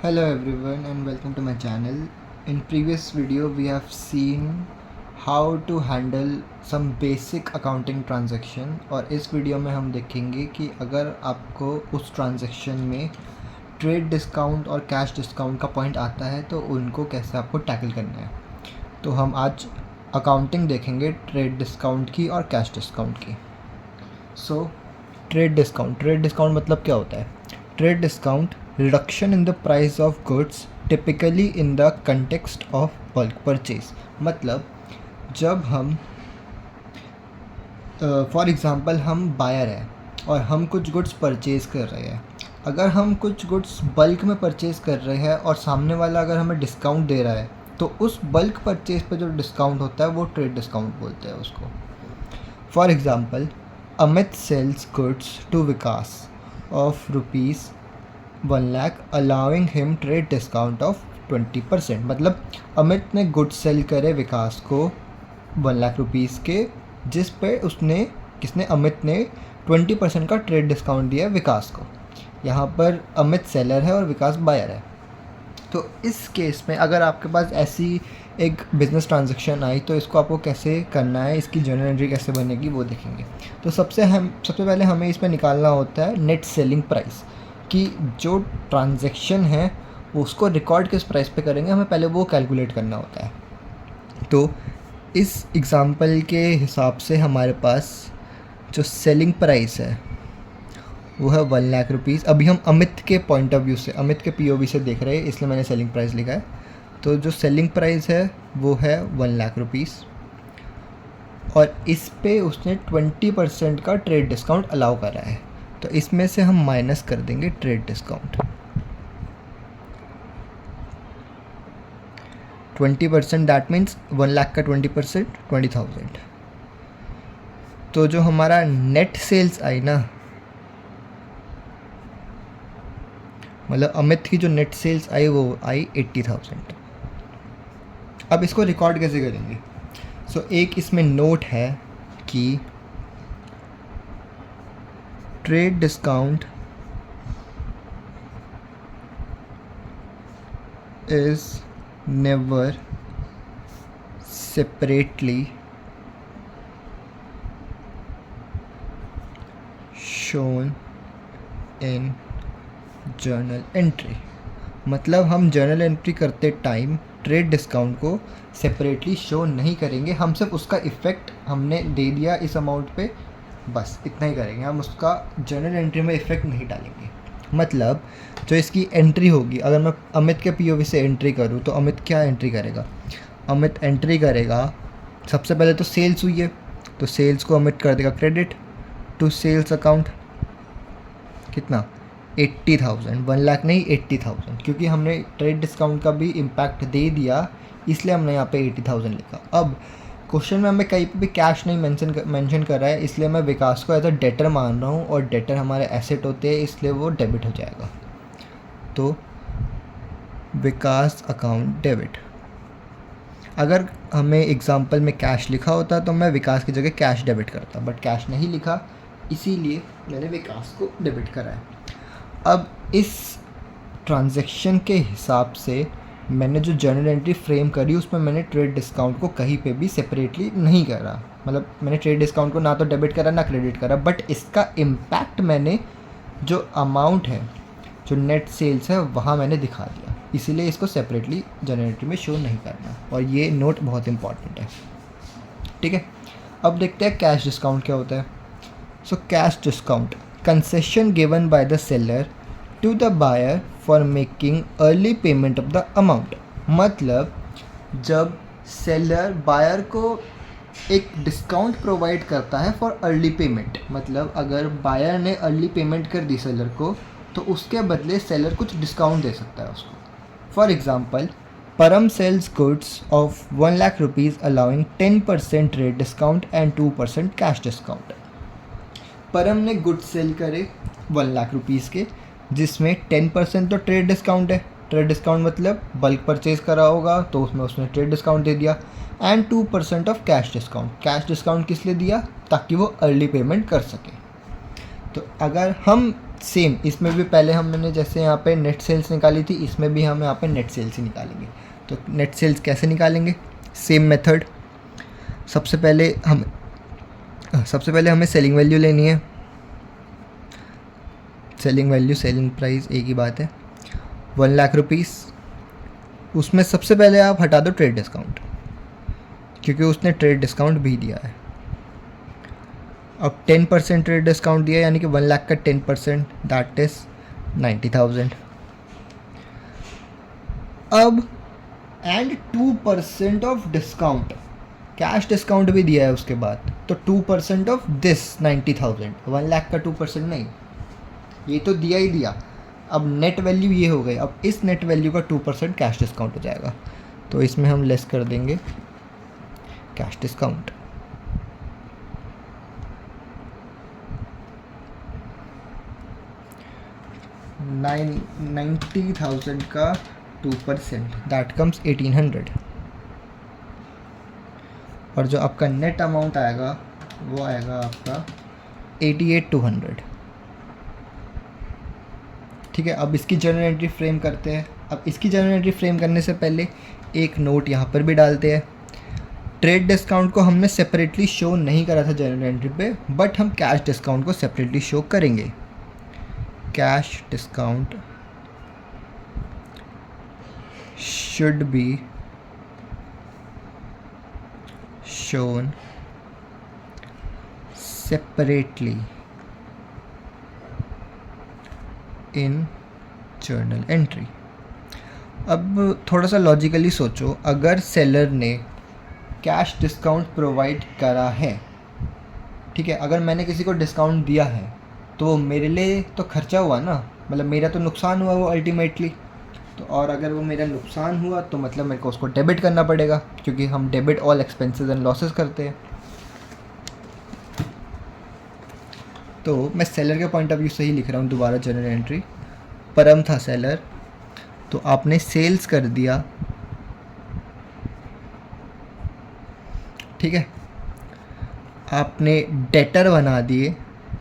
Hello everyone and welcome to my channel. In previous video we have seen how to handle some basic accounting transaction और इस video में हम देखेंगे कि अगर आपको उस ट्रांजैक्शन में ट्रेड डिस्काउंट और कैश डिस्काउंट का पॉइंट आता है तो उनको कैसे आपको टैकल करना है। तो हम आज अकाउंटिंग देखेंगे ट्रेड डिस्काउंट की और कैश डिस्काउंट की। ट्रेड डिस्काउंट मतलब क्या होता है? Trade discount reduction in the price of goods typically in the context of bulk purchase. मतलब जब हम फॉर एग्ज़ाम्पल हम बायर हैं और हम कुछ गुड्स परचेज़ कर रहे हैं। अगर हम कुछ गुड्स बल्क में परचेज़ कर रहे हैं और सामने वाला अगर हमें डिस्काउंट दे रहा है तो उस बल्क परचेज़ पे जो डिस्काउंट होता है वो ट्रेड डिस्काउंट बोलते हैं उसको। For example Amit sells goods to Vikas of ₹1 lakh allowing him trade discount of 20%। मतलब अमित ने गुड्स सेल करे विकास को 1 लाख रुपीज़ के, जिस पे अमित ने 20% का ट्रेड डिस्काउंट दिया विकास को। यहाँ पर अमित सेलर है और विकास बायर है। तो इस केस में अगर आपके पास ऐसी एक बिज़नेस ट्रांजैक्शन आई तो इसको आपको कैसे करना है, इसकी जर्नल एंट्री कैसे बनेगी वो देखेंगे। तो सबसे पहले हमें इसमें निकालना होता है नेट सेलिंग प्राइस, कि जो ट्रांजैक्शन है उसको रिकॉर्ड किस प्राइस पे करेंगे, हमें पहले वो कैलकुलेट करना होता है। तो इस एग्ज़ाम्पल के हिसाब से हमारे पास जो सेलिंग प्राइस है वो है 1 लाख रुपीज़। अभी हम अमित के पॉइंट ऑफ व्यू से, अमित के POV से देख रहे हैं, इसलिए मैंने सेलिंग प्राइस लिखा है। तो जो सेलिंग प्राइस है वो है 1 लाख रुपीज़ और इस पे उसने 20% का ट्रेड डिस्काउंट अलाउ करा है। तो इसमें से हम माइनस कर देंगे trade discount. 20% that means 1 lakh का 20% 20,000। तो जो हमारा नेट सेल्स आई ना, मतलब अमित की जो नेट सेल्स आई वो आई 80,000। अब इसको रिकॉर्ड कैसे करेंगे? एक इसमें नोट है कि trade discount is never separately shown in journal entry. मतलब हम जर्नल एंट्री करते टाइम ट्रेड डिस्काउंट को सेपरेटली शो नहीं करेंगे, हम सिर्फ उसका इफ़ेक्ट हमने दे दिया इस अमाउंट पे, बस इतना ही करेंगे, हम उसका जर्नल एंट्री में इफ़ेक्ट नहीं डालेंगे। मतलब जो इसकी एंट्री होगी, अगर मैं अमित के POV से एंट्री करूँ तो अमित क्या एंट्री करेगा? अमित एंट्री करेगा सबसे पहले तो सेल्स हुई है तो सेल्स को अमित कर देगा क्रेडिट टू सेल्स अकाउंट। कितना? 80,000। 1 लाख नहीं 80,000, क्योंकि हमने ट्रेड डिस्काउंट का भी इम्पैक्ट दे दिया इसलिए हमने यहाँ पे 80,000 लिखा। अब क्वेश्चन में हमें कहीं पे भी कैश नहीं मेंशन कर रहा है, इसलिए मैं विकास को एज अ डेटर मान रहा हूँ और डेटर हमारे एसेट होते हैं इसलिए वो डेबिट हो जाएगा। तो विकास अकाउंट डेबिट। अगर हमें एग्जाम्पल में कैश लिखा होता तो मैं विकास की जगह कैश डेबिट करता, बट कैश नहीं लिखा इसीलिए मैंने विकास को डेबिट करा है। अब इस ट्रांजैक्शन के हिसाब से मैंने जो जर्नल एंट्री फ्रेम करी उसमें मैंने ट्रेड डिस्काउंट को कहीं पे भी सेपरेटली नहीं करा। मतलब मैंने ट्रेड डिस्काउंट को ना तो डेबिट करा ना क्रेडिट करा, बट इसका इम्पैक्ट मैंने जो अमाउंट है, जो नेट सेल्स है, वहाँ मैंने दिखा दिया। इसीलिए इसको सेपरेटली जर्नल एंट्री में शो नहीं करना, और ये नोट बहुत इंपॉर्टेंट है। ठीक है, अब देखते हैं कैश डिस्काउंट क्या होता है। Cash discount concession given by the seller to the buyer for making early payment of the amount। मतलब जब सेलर बायर को एक डिस्काउंट प्रोवाइड करता है फॉर अर्ली पेमेंट, मतलब अगर बायर ने अर्ली पेमेंट कर दी सेलर को तो उसके बदले सेलर कुछ डिस्काउंट दे सकता है उसको। For example Param sells goods of 1 lakh rupees allowing 10% trade discount and 2% cash discount. Param ने गुड सेल करे 1 लाख रुपीज़ के, जिसमें 10% तो ट्रेड डिस्काउंट है। ट्रेड डिस्काउंट मतलब बल्क परचेज करा होगा तो उसमें उसने ट्रेड डिस्काउंट दे दिया, and 2% of cash discount. Cash discount किस लिए दिया? ताकि वो अर्ली पेमेंट कर सके। तो अगर हम सेम इसमें भी पहले हमने जैसे यहाँ पे नेट सेल्स निकाली थी, इसमें भी हम यहाँ पे नेट सेल्स ही निकालेंगे। तो नेट सेल्स कैसे निकालेंगे? Same method. सबसे पहले हमें सेलिंग वैल्यू लेनी है। सेलिंग वैल्यू, सेलिंग प्राइस एक ही बात है। 1 लाख रुपीस, उसमें सबसे पहले आप हटा दो ट्रेड डिस्काउंट, क्योंकि उसने ट्रेड डिस्काउंट भी दिया है। अब 10% ट्रेड डिस्काउंट दिया, यानी कि 1 लाख का 10%, दैट इज 90,000। अब and 2% of discount, cash discount भी दिया है उसके बाद, तो 2% ऑफ दिस 90,000, 1 लाख का 2% नहीं, ये तो दिया ही दिया। अब नेट वैल्यू ये हो गई, अब इस नेट वैल्यू का 2% कैश डिस्काउंट हो जाएगा, तो इसमें हम लेस कर देंगे कैश डिस्काउंट। नाइन 90,000 का 2%, दैट कम्स 1800। और जो आपका नेट अमाउंट आएगा वो आएगा आपका 88,200। ठीक है, अब इसकी जर्नल एंट्री फ्रेम करते हैं। अब इसकी जर्नल एंट्री फ्रेम करने से पहले एक नोट यहाँ पर भी डालते हैं। ट्रेड डिस्काउंट को हमने सेपरेटली शो नहीं करा था जर्नल एंट्री पे, बट हम कैश डिस्काउंट को सेपरेटली शो करेंगे। Cash discount should be shown separately in journal entry। अब थोड़ा सा लॉजिकली सोचो, अगर सेलर ने कैश डिस्काउंट प्रोवाइड करा है, ठीक है, अगर मैंने किसी को डिस्काउंट दिया है तो मेरे लिए तो खर्चा हुआ ना, मतलब मेरा तो नुकसान हुआ वो अल्टीमेटली। तो और अगर वो मेरा नुकसान हुआ तो मतलब मेरे को उसको डेबिट करना पड़ेगा, क्योंकि हम debit all expenses and losses करते हैं। तो मैं सेलर के पॉइंट ऑफ व्यू से ही लिख रहा हूँ दोबारा जर्नल एंट्री। परम था सेलर, तो आपने सेल्स कर दिया, ठीक है, आपने डेटर बना दिए।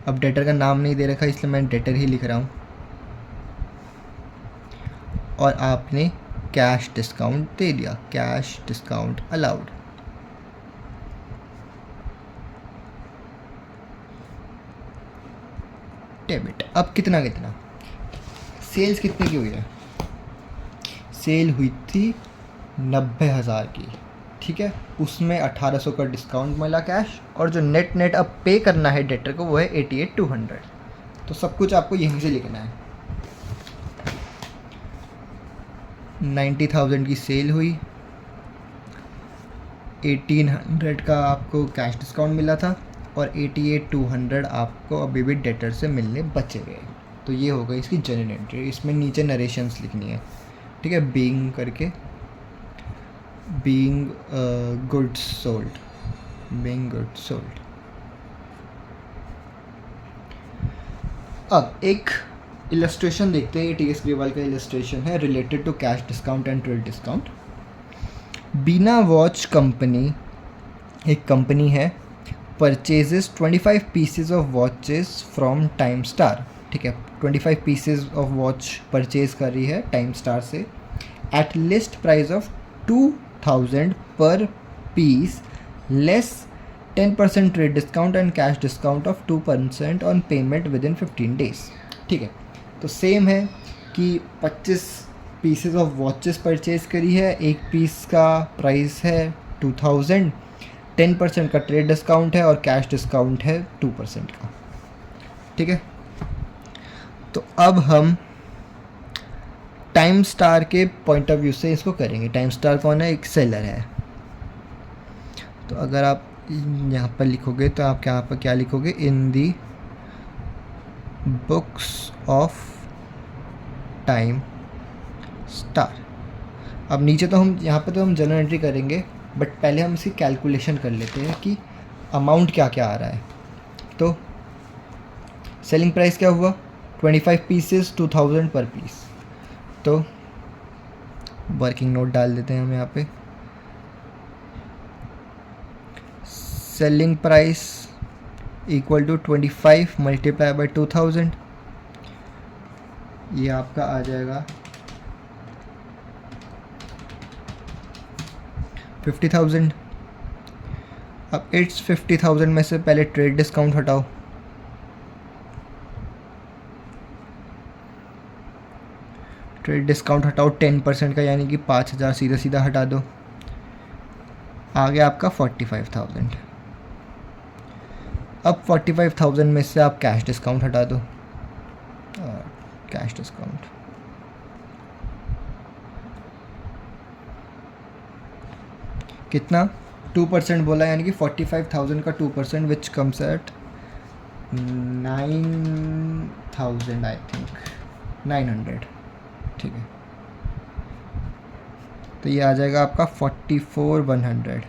अब डेटर का नाम नहीं दे रखा, इसलिए मैं डेटर ही लिख रहा हूँ। और आपने कैश डिस्काउंट दे दिया, कैश डिस्काउंट अलाउड। डेबिट। अब कितना सेल्स कितने की हुई है? सेल हुई थी 90,000 की, ठीक है, उसमें 1800 का डिस्काउंट मिला कैश, और जो नेट अब पे करना है डेटर को वो है 88,200। तो सब कुछ आपको यहीं से लिखना है। 90,000 की सेल हुई, 1800 का आपको कैश डिस्काउंट मिला था, और 88,200 आपको अभी भी डेटर से मिलने बचे गए। तो ये हो गई इसकी जर्नल एंट्री। इसमें नीचे नरेशंस लिखनी है, ठीक है, बीइंग करके, being goods sold, being goods sold. अब एक इलस्ट्रेशन देखते हैं, ये टी एस ग्रेवाल का इलस्ट्रेशन है related to cash discount and trade discount. Beena watch company एक कंपनी है, purchases 25 pieces of watches from time star, ठीक है, 25 पीसेज ऑफ वॉच परचेज कर रही है टाइम स्टार से, एट लिस्ट प्राइस ऑफ 2000 पर piece, less 10% trade discount and cash discount of 2% on payment with in 15 days. ठीक है, तो सेम है कि 25 पीसेस ऑफ वॉचेस परचेज करी है, एक पीस का प्राइस है 2000, 10% का ट्रेड डिस्काउंट है और कैश डिस्काउंट है 2% का। ठीक है, तो अब हम टाइम स्टार के पॉइंट ऑफ व्यू से इसको करेंगे। टाइम स्टार कौन है? एक सेलर है। तो अगर आप यहाँ पर लिखोगे तो आप यहाँ पर क्या लिखोगे? इन दी बुक्स ऑफ टाइम स्टार। अब नीचे तो हम यहाँ पे तो हम जनरल एंट्री करेंगे, बट पहले हम इसकी कैलकुलेशन कर लेते हैं कि अमाउंट क्या क्या आ रहा है। तो सेलिंग प्राइस क्या हुआ? 25 पीसेस 2000 पर पीस। तो वर्किंग नोट डाल देते हैं हम यहाँ पे। Selling price equal to 25 multiply by 2000, ये आपका आ जाएगा 50,000। अब इट्स 50,000 में से पहले ट्रेड डिस्काउंट हटाओ, ट्रेड डिस्काउंट हटाओ 10% का, यानी कि 5,000 सीधा सीधा हटा दो, आ गया आपका 45,000। अब 45,000 में से आप कैश डिस्काउंट हटा दो, कैश डिस्काउंट कितना 2% बोला, यानी कि 45,000 का 2% which comes at 9,000 I think 900, ठीक है। तो ये आ जाएगा आपका 44,100।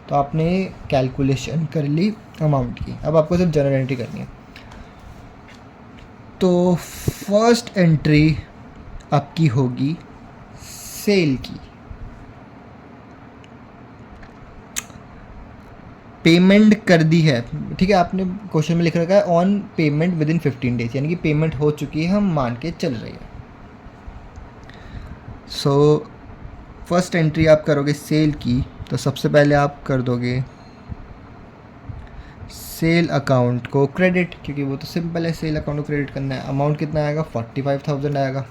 तो आपने कैलकुलेशन कर ली अमाउंट की, अब आपको सिर्फ जर्नल एंट्री करनी है। तो फर्स्ट एंट्री आपकी होगी सेल की, पेमेंट कर दी है, ठीक है। आपने क्वेश्चन में लिख रखा है on payment with in 15 days, यानी कि पेमेंट हो चुकी है, हम मान के चल रही है। सो फर्स्ट एंट्री आप करोगे सेल की, तो सबसे पहले आप कर दोगे सेल अकाउंट को क्रेडिट, क्योंकि वो तो सिंपल है, सेल अकाउंट को क्रेडिट करना है। अमाउंट कितना आएगा 45,000 आएगा,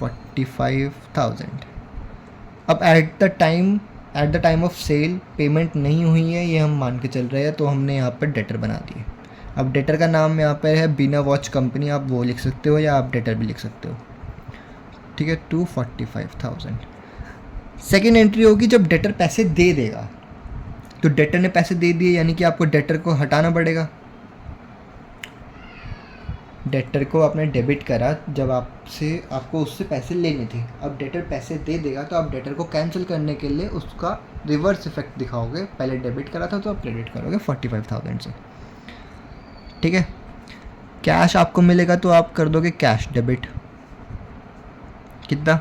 45,000। अब at the time of sale payment नहीं हुई है, ये हम मान के चल रहे हैं, तो हमने यहाँ पर डेटर बना दिए। अब डेटर का नाम यहाँ पर है बीना वॉच कंपनी, आप वो लिख सकते हो या आप डेटर भी लिख सकते हो, ठीक है। 245,000। सेकेंड एंट्री होगी जब डेटर पैसे दे देगा, तो डेटर ने पैसे दे दिए, यानी कि आपको डेटर को हटाना पड़ेगा। डेटर को आपने डेबिट करा जब आपको उससे पैसे लेने थे, अब डेटर पैसे दे देगा, तो आप डेटर को कैंसिल करने के लिए उसका रिवर्स इफेक्ट दिखाओगे। पहले डेबिट करा था तो आप क्रेडिट करोगे 45,000 से, ठीक है। कैश आपको मिलेगा तो आप कर दोगे कैश डेबिट। कितना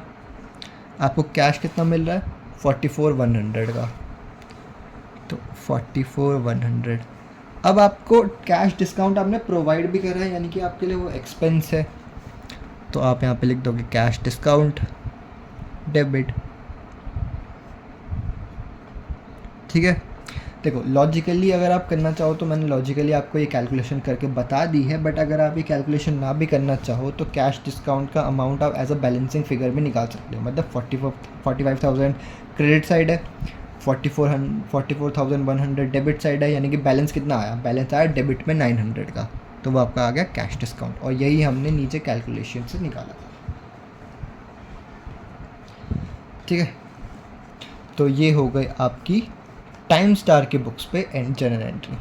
आपको कैश कितना मिल रहा है 44,100 का, तो 44,100। अब आपको कैश डिस्काउंट आपने प्रोवाइड भी करा है, यानी कि आपके लिए वो एक्सपेंस है, तो आप यहाँ पे लिख दोगे कैश डिस्काउंट डेबिट, ठीक है। देखो लॉजिकली अगर आप करना चाहो तो मैंने लॉजिकली आपको ये कैलकुलेशन करके बता दी है, बट अगर आप ये कैलकुलेशन ना भी करना चाहो तो कैश डिस्काउंट का अमाउंट आप एज अ बैलेंसिंग फिगर भी निकाल सकते हो। मतलब 45,000 क्रेडिट साइड है, 44,100 डेबिट साइड है, यानी कि बैलेंस कितना आया, बैलेंस आया डेबिट में 900 का, तो वो आपका आ गया कैश डिस्काउंट, और यही हमने नीचे कैलकुलेशन से निकाला था, ठीक है। तो ये हो गई आपकी टाइम स्टार के बुक्स पे एंड जर्नल एंट्री।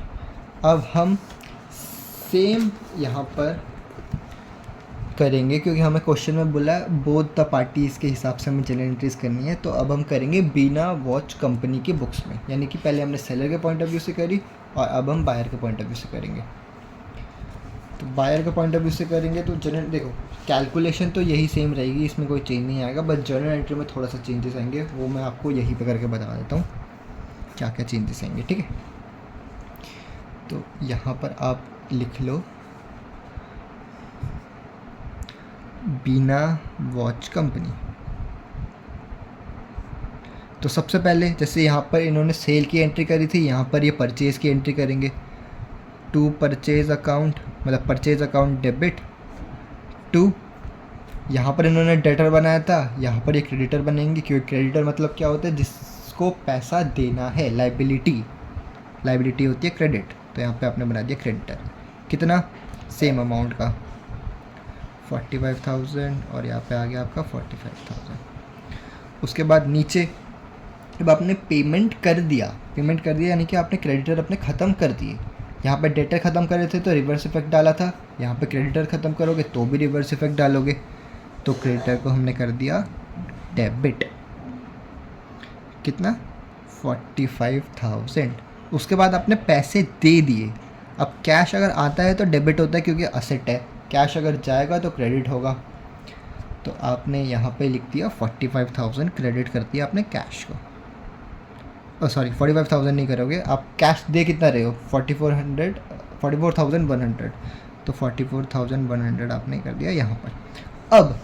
अब हम सेम यहाँ पर करेंगे, क्योंकि हमें क्वेश्चन में बोला बोथ द पार्टीज़ के हिसाब से हमें जर्नल एंट्रीज करनी है, तो अब हम करेंगे बीना वॉच कंपनी के बुक्स में, यानी कि पहले हमने सेलर के पॉइंट ऑफ व्यू से करी और अब हम बायर के पॉइंट ऑफ व्यू से करेंगे। तो बायर के पॉइंट ऑफ व्यू से करेंगे तो जर्नल, देखो कैलकुलेशन तो यही सेम रहेगी, इसमें कोई चेंज नहीं आएगा, बस जर्नल एंट्री में थोड़ा सा चेंजेस आएंगे, वो मैं आपको यहीं पे करके बता देता हूँ क्या क्या चेंजेस आएंगे, ठीक है। तो यहाँ पर आप लिख लो बीना वॉच कंपनी। तो सबसे पहले जैसे यहाँ पर इन्होंने सेल की एंट्री करी थी, यहाँ पर ये परचेज़ की एंट्री करेंगे। टू परचेज़ अकाउंट, मतलब परचेज़ अकाउंट डेबिट टू, यहाँ पर इन्होंने डेटर बनाया था, यहाँ पर ये क्रेडिटर बनेंगे, क्योंकि क्रेडिटर मतलब क्या होता है, जिसको पैसा देना है, लाइबिलिटी होती है क्रेडिट, तो यहाँ पे आपने बना दिया क्रेडिटर। कितना, सेम अमाउंट का 45,000, और यहाँ पे आ गया आपका 45,000। उसके बाद नीचे जब आपने पेमेंट कर दिया यानी कि आपने क्रेडिटर अपने ख़त्म कर दिए, यहाँ पे डेटर ख़त्म कर रहे थे तो रिवर्स इफेक्ट डाला था, यहाँ पे क्रेडिटर ख़त्म करोगे तो भी रिवर्स इफेक्ट डालोगे, तो क्रेडिटर को हमने कर दिया डेबिट। कितना 45,000। उसके बाद आपने पैसे दे दिए, अब कैश अगर आता है तो डेबिट होता है क्योंकि असेट है, कैश अगर जाएगा तो क्रेडिट होगा, तो आपने यहाँ पे लिख दिया 45,000 क्रेडिट कर दिया आपने कैश को। सॉरी 45,000 नहीं करोगे, आप कैश दे कितना रहे हो 44,100, तो 44,100 आपने कर दिया यहाँ पर। अब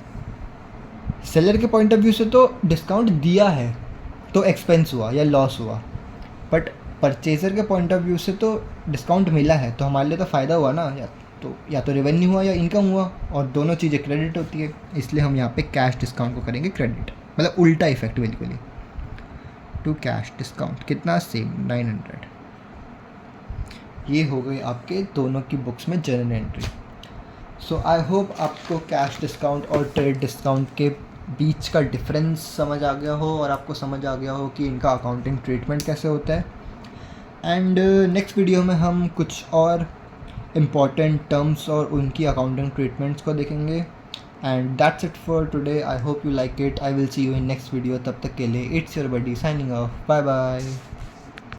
सेलर के पॉइंट ऑफ व्यू से तो डिस्काउंट दिया है तो एक्सपेंस हुआ या लॉस हुआ, बट परचेज़र के पॉइंट ऑफ व्यू से तो डिस्काउंट मिला है तो हमारे लिए तो फ़ायदा हुआ ना, या तो रेवेन्यू हुआ या इनकम हुआ, और दोनों चीज़ें क्रेडिट होती है, इसलिए हम यहाँ पे कैश डिस्काउंट को करेंगे क्रेडिट, मतलब उल्टा इफेक्ट बिल्कुल ही। टू कैश डिस्काउंट कितना, सेम 900। ये हो गई आपके दोनों की बुक्स में journal entry. So I hope आपको कैश डिस्काउंट और ट्रेड डिस्काउंट के बीच का डिफरेंस समझ आ गया हो और आपको समझ आ गया हो कि इनका अकाउंटिंग ट्रीटमेंट कैसे होता है। एंड नेक्स्ट वीडियो में हम कुछ और इम्पॉर्टेंट टर्म्स और उनकी अकाउंटिंग ट्रीटमेंट्स को देखेंगे। And that's it for today, I hope you like it, I will see you in next video. तब तक के लिए it's your buddy signing off, bye bye.